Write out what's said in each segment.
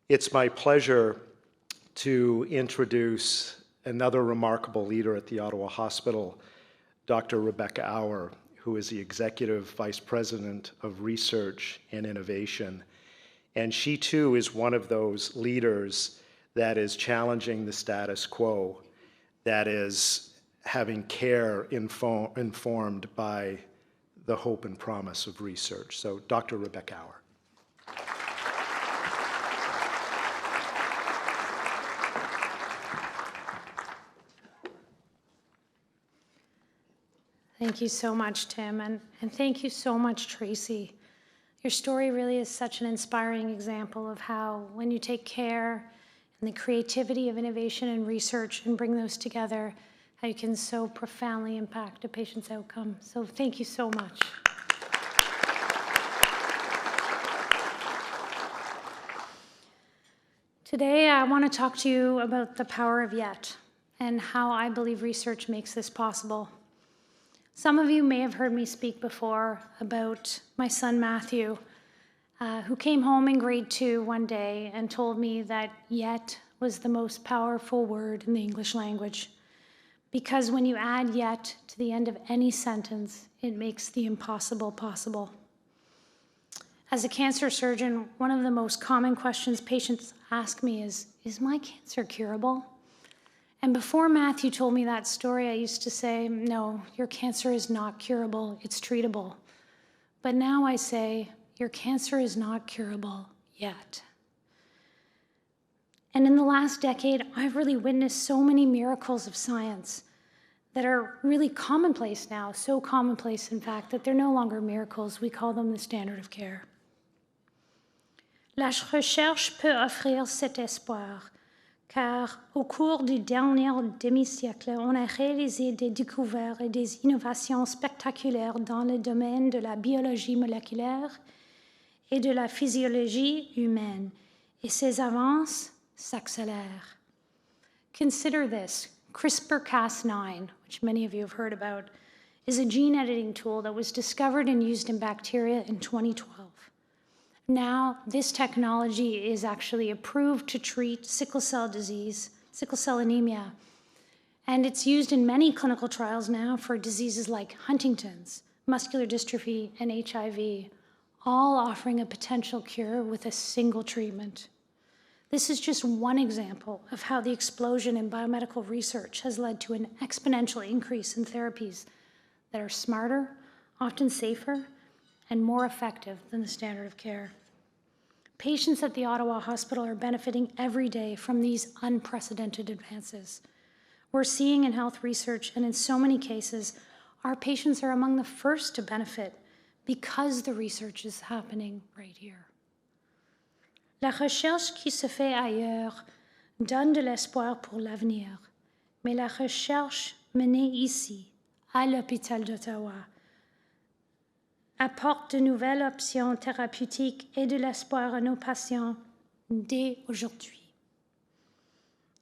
It's my pleasure to introduce another remarkable leader at the Ottawa Hospital, Dr. Rebecca Auer, who is the Executive Vice President of Research and Innovation. And she too is one of those leaders that is challenging the status quo, that is having care informed by the hope and promise of research. So Dr. Rebecca Auer. Thank you so much, Tim, and thank you so much, Tracy. Your story really is such an inspiring example of how when you take care and the creativity of innovation and research and bring those together, how you can so profoundly impact a patient's outcome. So thank you so much. Today, I want to talk to you about the power of yet and how I believe research makes this possible. Some of you may have heard me speak before about my son Matthew, who came home in grade 2 one day and told me that yet was the most powerful word in the English language. Because when you add yet to the end of any sentence, it makes the impossible possible. As a cancer surgeon, one of the most common questions patients ask me is my cancer curable? And before Matthew told me that story, I used to say, no, your cancer is not curable, it's treatable. But now I say, your cancer is not curable yet. And in the last decade, I've really witnessed so many miracles of science that are really commonplace now, so commonplace, in fact, that they're no longer miracles. We call them the standard of care. La recherche peut offrir cet espoir. Car au cours du dernier demi-siècle, on a réalisé des découvertes et des innovations spectaculaires dans le domaine de la biologie moléculaire et de la physiologie humaine, et ces avances s'accélèrent. Consider this, CRISPR-Cas9, which many of you have heard about, is a gene editing tool that was discovered and used in bacteria in 2012. Now, this technology is actually approved to treat sickle cell disease, sickle cell anemia, and it's used in many clinical trials now for diseases like Huntington's, muscular dystrophy, and HIV, all offering a potential cure with a single treatment. This is just one example of how the explosion in biomedical research has led to an exponential increase in therapies that are smarter, often safer, and more effective than the standard of care. Patients at the Ottawa Hospital are benefiting every day from these unprecedented advances. We're seeing in health research, and in so many cases, our patients are among the first to benefit because the research is happening right here. La recherche qui se fait ailleurs donne de l'espoir pour l'avenir, mais la recherche menée ici, à l'hôpital d'Ottawa, apporte de nouvelles options thérapeutiques et de l'espoir à nos patients dès aujourd'hui.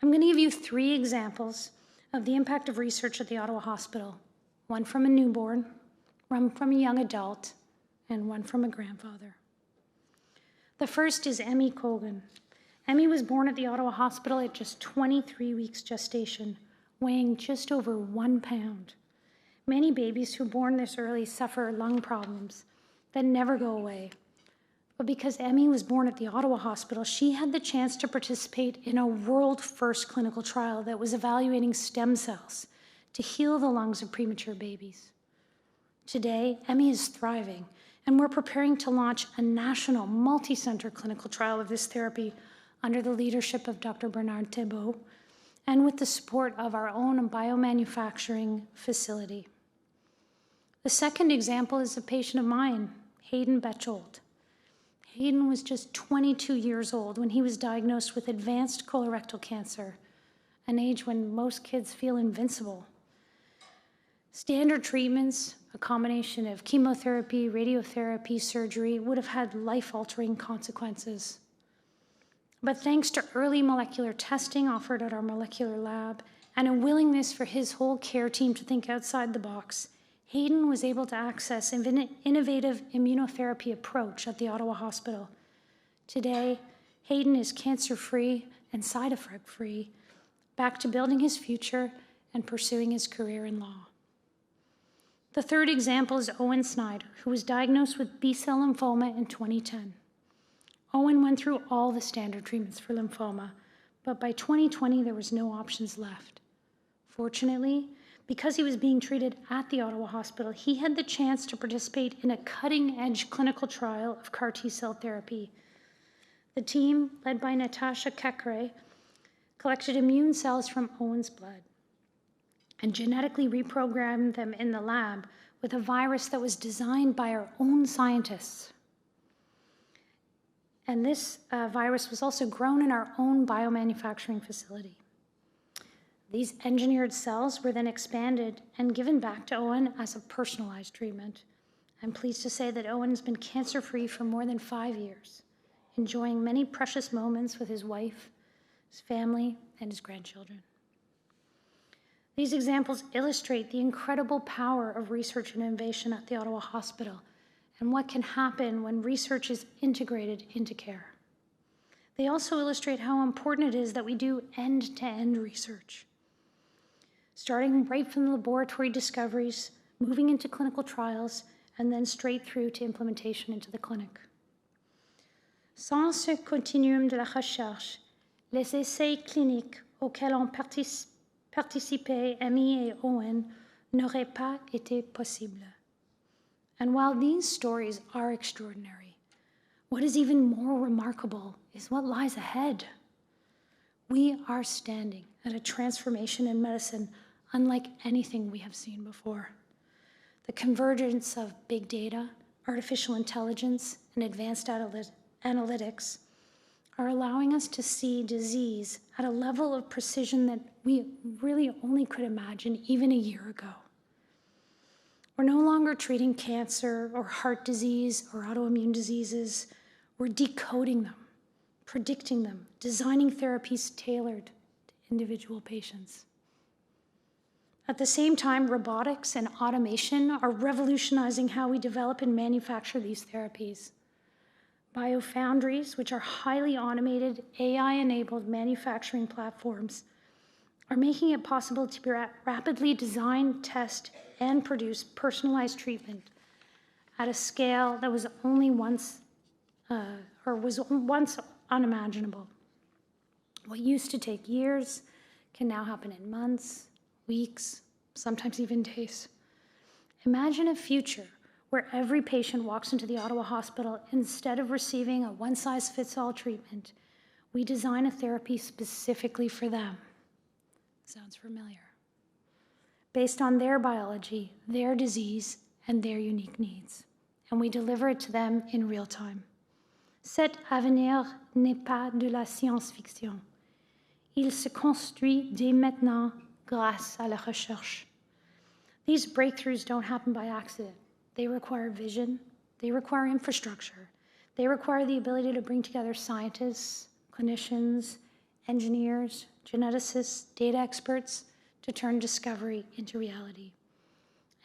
I'm going to give you 3 examples of the impact of research at the Ottawa Hospital, one from a newborn, one from a young adult, and one from a grandfather. The first is Emmy Cogan. Emmy was born at the Ottawa Hospital at just 23 weeks gestation, weighing just over 1 pound. Many babies who are born this early suffer lung problems that never go away. But because Emmy was born at the Ottawa Hospital, she had the chance to participate in a world-first clinical trial that was evaluating stem cells to heal the lungs of premature babies. Today, Emmy is thriving, and we're preparing to launch a national multi-center clinical trial of this therapy under the leadership of Dr. Bernard Thébault and with the support of our own biomanufacturing facility. The second example is a patient of mine, Hayden Betchold. Hayden was just 22 years old when he was diagnosed with advanced colorectal cancer, an age when most kids feel invincible. Standard treatments, a combination of chemotherapy, radiotherapy, surgery, would have had life-altering consequences. But thanks to early molecular testing offered at our molecular lab and a willingness for his whole care team to think outside the box, Hayden was able to access an innovative immunotherapy approach at the Ottawa Hospital. Today, Hayden is cancer-free and side effect-free, back to building his future and pursuing his career in law. The third example is Owen Snyder, who was diagnosed with B-cell lymphoma in 2010. Owen went through all the standard treatments for lymphoma, but by 2020, there was no options left. Fortunately, because he was being treated at the Ottawa Hospital, he had the chance to participate in a cutting-edge clinical trial of CAR T-cell therapy. The team, led by Natasha Kekre, collected immune cells from Owen's blood and genetically reprogrammed them in the lab with a virus that was designed by our own scientists. And this virus was also grown in our own biomanufacturing facility. These engineered cells were then expanded and given back to Owen as a personalized treatment. I'm pleased to say that Owen has been cancer-free for more than 5 years, enjoying many precious moments with his wife, his family, and his grandchildren. These examples illustrate the incredible power of research and innovation at the Ottawa Hospital and what can happen when research is integrated into care. They also illustrate how important it is that we do end-to-end research, starting right from the laboratory discoveries, moving into clinical trials, and then straight through to implementation into the clinic. Sans ce continuum de la recherche, les essais cliniques auxquels ont participé Amy et Owen n'auraient pas été possibles. And while these stories are extraordinary, what is even more remarkable is what lies ahead. We are standing at a transformation in medicine unlike anything we have seen before. The convergence of big data, artificial intelligence, and advanced analytics are allowing us to see disease at a level of precision that we really only could imagine even a year ago. We're no longer treating cancer or heart disease or autoimmune diseases. We're decoding them, predicting them, designing therapies tailored to individual patients. At the same time, robotics and automation are revolutionizing how we develop and manufacture these therapies. Biofoundries, which are highly automated, AI-enabled manufacturing platforms, are making it possible to rapidly design, test, and produce personalized treatment at a scale that was once unimaginable. What used to take years can now happen in months, weeks, sometimes even days. Imagine a future where every patient walks into the Ottawa Hospital, instead of receiving a one-size-fits-all treatment, we design a therapy specifically for them. Sounds familiar. Based on their biology, their disease, and their unique needs. And we deliver it to them in real time. Cet avenir n'est pas de la science-fiction. Il se construit dès maintenant grâce à la recherche. These breakthroughs don't happen by accident. They require vision, they require infrastructure, they require the ability to bring together scientists, clinicians, engineers, geneticists, data experts to turn discovery into reality.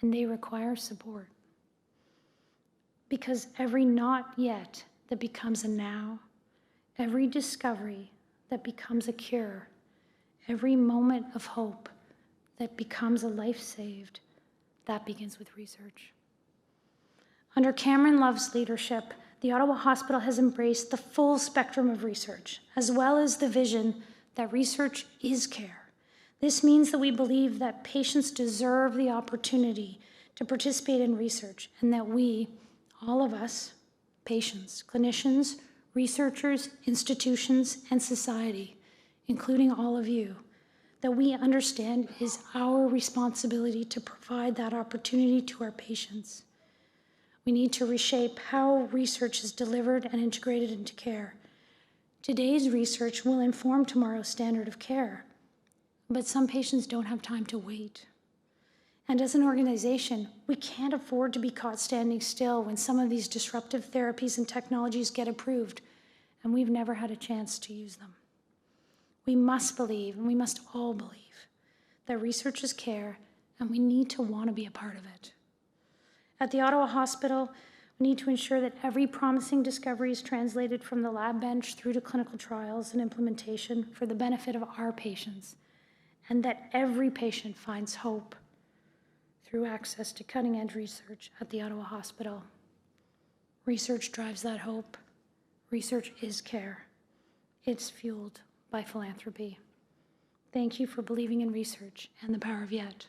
And they require support. Because every not yet that becomes a now, every discovery that becomes a cure, every moment of hope that becomes a life saved, that begins with research. Under Cameron Love's leadership, the Ottawa Hospital has embraced the full spectrum of research, as well as the vision that research is care. This means that we believe that patients deserve the opportunity to participate in research, and that we, all of us, patients, clinicians, researchers, institutions, and society, including all of you, that we understand is our responsibility to provide that opportunity to our patients. We need to reshape how research is delivered and integrated into care. Today's research will inform tomorrow's standard of care, but some patients don't have time to wait. And as an organization, we can't afford to be caught standing still when some of these disruptive therapies and technologies get approved, and we've never had a chance to use them. We must believe, and we must all believe, that research is care, and we need to want to be a part of it. At the Ottawa Hospital, We need to ensure that every promising discovery is translated from the lab bench through to clinical trials and implementation for the benefit of our patients, and that every patient finds hope through access to cutting-edge research at the Ottawa Hospital. Research drives that hope. Research is care. It's fueled by philanthropy. Thank you for believing in research and the power of yet.